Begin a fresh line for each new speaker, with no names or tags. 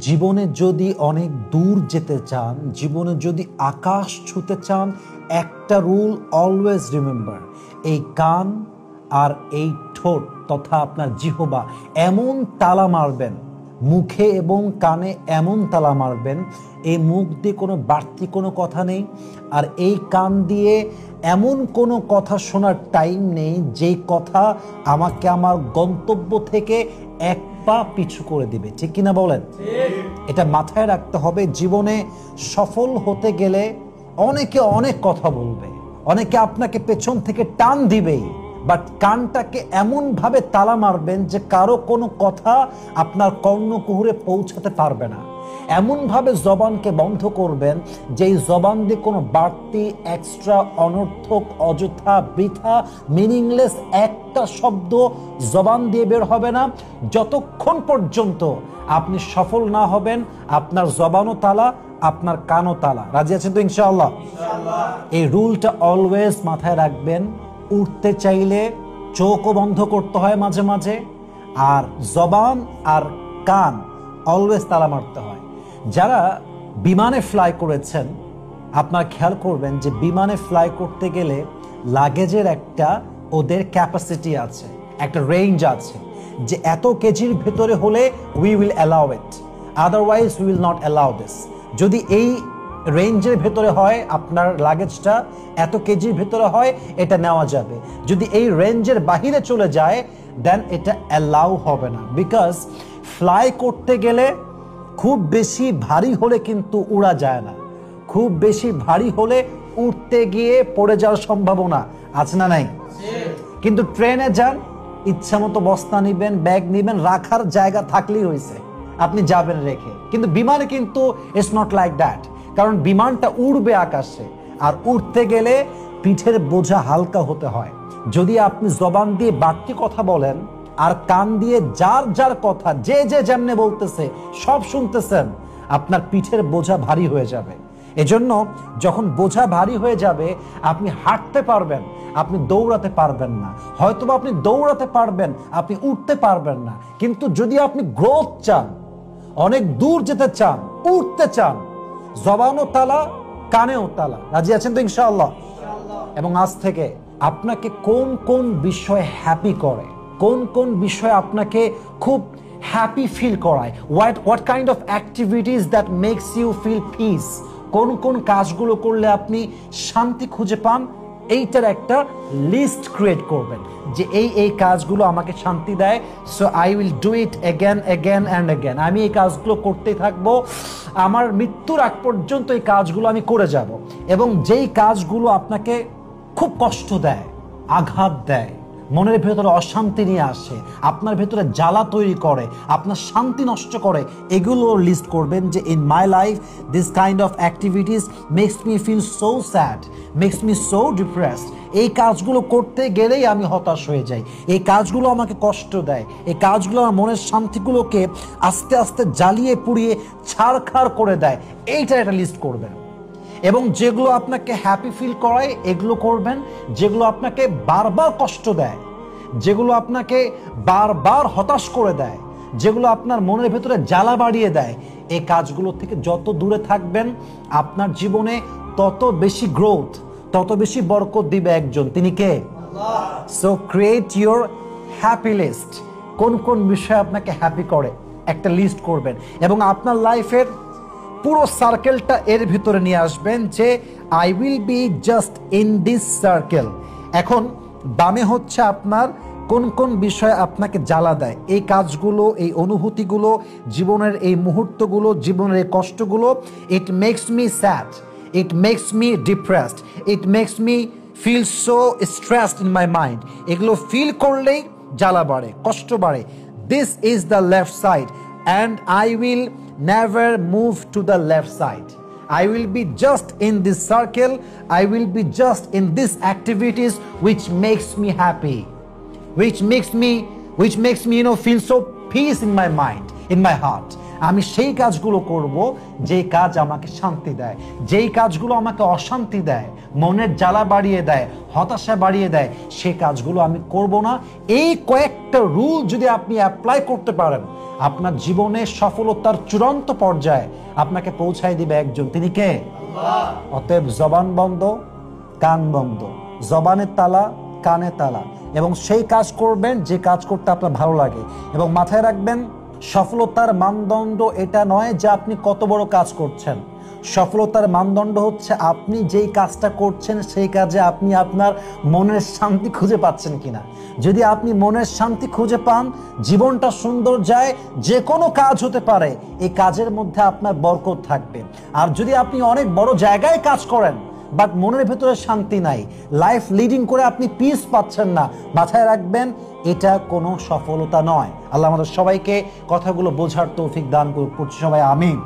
জীবনে যদি অনেক দূর যেতে চান, জীবনে যদি আকাশ ছুঁতে চান, একটা রুল অলওয়েজ রিমেম্বার, এই কান আর এই ঠোঁট তথা আপনার জিহবা এমন তালা মারবেন, মুখে এবং কানে এমন তালা মারবেন, এই মুখ দিয়ে কোনো বাড়তি কোনো কথা নেই, আর এই কান দিয়ে এমন কোনো কথা শোনার টাইম নেই যেই কথা আমাকে আমার গন্তব্য থেকে এক পা পিছু করে দিবে। ঠিক কিনা বলেন? এটা মাথায় রাখতে হবে। জীবনে সফল হতে গেলে অনেকে অনেক কথা বলবে, অনেকে আপনাকে পেছন থেকে টান দিবেই, বাট কানটাকে এমনভাবে তালা মারবেন যে কারো কোনো কথা আপনার কর্ণকুহরে পৌঁছাতে পারবে না। এমনভাবে জবানকে বন্ধ করবেন যেই জবান দিয়ে কোনো বাড়তি এক্সট্রা অনর্থক অযথা বৃথা মিনিংলেস একটা শব্দ জবান দিয়ে বের হবে না যতক্ষণ পর্যন্ত আপনি সফল না হবেন। আপনার জবানও তালা, আপনার কানও তালা। রাজি আছেন তো ইনশাআল্লাহ? এই রুলটা অলওয়েজ মাথায় রাখবেন। উঠতে চাইলে চোখও বন্ধ করতে হয় মাঝে মাঝে, আর জবান আর কান অলওয়েজ তালা মারতে হয়। যারা বিমানে ফ্লাই করেছেন আপনারা খেয়াল করবেন যে বিমানে ফ্লাই করতে গেলে লাগেজের একটা ওদের ক্যাপাসিটি আছে, একটা রেঞ্জ আছে, যে এত কেজির ভেতরে হলে we will allow it, otherwise we will not allow this. যদি এই রেঞ্জের ভেতরে হয়, আপনার লাগেজটা এত কেজির ভেতরে হয়, এটা নেওয়া যাবে। যদি এই রেঞ্জের বাহিরে চলে যায় দেন এটা অ্যালাউ হবে না। বিকজ ফ্লাই করতে গেলে খুব বেশি ভারী হলে কিন্তু উড়া যায় না, খুব বেশি ভারী হলে উঠতে গিয়ে পড়ে যাওয়ার সম্ভাবনা আছে না নাই? কিন্তু ট্রেনে যান, ইচ্ছা মতো বস্তা নিবেন, ব্যাগ নিবেন, রাখার জায়গা থাকলেই হয়েছে, আপনি যাবেন রেখে। কিন্তু বিমানে কিন্তু ইটস নট লাইক দ্যাট, কারণ বিমানটা উড়বে আকাশে, আর উঠতে গেলে পিঠের বোঝা হালকা হতে হয়। যদি আপনি জবান দিয়ে বাড়তি কথা বলেন আর কান দিয়ে যার যার কথা যে যে যেমনে বলতেছে সব শুনতেছেন, আপনার পিঠের বোঝা ভারী হয়ে যাবে। এজন্য যখন বোঝা ভারী হয়ে যাবে আপনি হাঁটতে পারবেন, আপনি দৌড়াতে পারবেন না। হয়তোবা আপনি দৌড়াতে পারবেন, আপনি উঠতে পারবেন না। কিন্তু যদি আপনি গ্রোথ চান, অনেক দূর যেতে চান, উঠতে চান, জবানও তালা, কানেও তালা। রাজি আছেন তো ইনশাআল্লাহ? এবং আজ থেকে আপনাকে কোন কোন বিষয় হ্যাপি করে, কোন কোন বিষয় আপনাকে খুব হ্যাপি ফিল করায়, what kind of activities that makes you feel peace, কোন কোন কাজগুলো করলে আপনি শান্তি খুঁজে পান, এইটার একটা লিস্ট ক্রিয়েট করবেন যে এই এই কাজগুলো আমাকে শান্তি দেয়, so I will do it again again and again. আমি এই কাজগুলো করতেই থাকবো, আমার মৃত্যুর আগ পর্যন্ত এই কাজগুলো আমি করে যাব। এবং যেই কাজগুলো আপনাকে খুব কষ্ট দেয়, আঘাত দেয়, মনের ভেতরে অশান্তি নিয়ে আসে, আপনার ভেতরে জ্বালা তৈরি করে, আপনার শান্তি নষ্ট করে, এগুলো লিস্ট করবেন যে in my life this kind of activities makes me feel so sad, makes me so depressed. এই কাজগুলো করতে গেলেই আমি হতাশ হয়ে যাই, এই কাজগুলো আমাকে কষ্ট দেয়, এই কাজগুলো আমার মনের শান্তিগুলোকে আস্তে আস্তে জ্বালিয়ে পুড়িয়ে ছারখার করে দেয়। এইটার একটা লিস্ট করবেন। এবং যেগুলো আপনাকে হ্যাপি ফিল করায় এগুলো করবেন, যেগুলো আপনাকে বারবার কষ্ট দেয়, যেগুলো আপনাকে বারবার হতাশ করে দেয়, যেগুলো আপনার মনের ভেতরে জ্বালা বাড়িয়ে দেয়, এই কাজগুলো থেকে যত দূরে থাকবেন আপনার জীবনে তত বেশি গ্রোথ, তত বেশি বরকত দিবে একজন, তিনি কে? So create your happy list. কোন কোন বিষয় আপনাকে হ্যাপি করে একটা লিস্ট করবেন, এবং আপনার লাইফের পুরো সার্কেলটা এর ভিতরে নিয়ে আসবেন যে I will be just in this circle. এখন বামে হচ্ছে আপনার কোন কোন বিষয় আপনাকে জ্বালা দেয়, এই কাজগুলো, এই অনুভূতিগুলো, জীবনের এই মুহূর্তগুলো, জীবনের এই কষ্টগুলো, it makes me sad, it makes me depressed, it makes me feel so stressed in my mind. এগুলো ফিল করলেই জ্বালা বাড়ে, কষ্ট বাড়ে। This is the left side and I will never move to the left side. I will be just in this circle, I will be just in these activities which makes me happy, which makes me feel so peace in my mind, in my heart. আমি সেই কাজগুলো করব যেই কাজ আমাকে শান্তি দেয়, যেই কাজগুলো আমাকে অশান্তি দেয়, মনের জ্বালা বাড়িয়ে দেয়, হতাশা বাড়িয়ে দেয়, সেই কাজগুলো আমি করব না। এই কয়েকটা রুল যদি আপনি অ্যাপ্লাই করতে পারেন, আপনার জীবনে সফলতার চূড়ান্ত পর্যায়ে আপনাকে পৌঁছায় দিবে একজন, তিনি কে? আল্লাহ। অতএব জবান বন্ধ, কান বন্ধ, জবানের তালা, কানে তালা, এবং সেই কাজ করবেন যে কাজ করতে আপনার ভালো লাগে। এবং মাথায় রাখবেন, সফলতার মানদণ্ড এটা নয় যে আপনি কত বড় কাজ করছেন। সফলতার মানদণ্ড হচ্ছে আপনি যেই কাজটা করছেন সেই কাজে আপনি আপনার মনের শান্তি খুঁজে পাচ্ছেন কিনা। যদি আপনি মনের শান্তি খুঁজে পান, জীবনটা সুন্দর যায়, যে কোনো কাজ হতে পারে, এই কাজের মধ্যে আপনার বরকত থাকবে। আর যদি আপনি অনেক বড় জায়গায় কাজ করেন বাট মনের ভেতরে শান্তি নাই, লাইফ লিডিং করে আপনি পিস পাচ্ছেন না, মাথায় রাখবেন এটা কোনো সফলতা নয়। আল্লাহ আমাদের সবাইকে কথাগুলো বোঝার তৌফিক দান করুন, সবাই আমিন।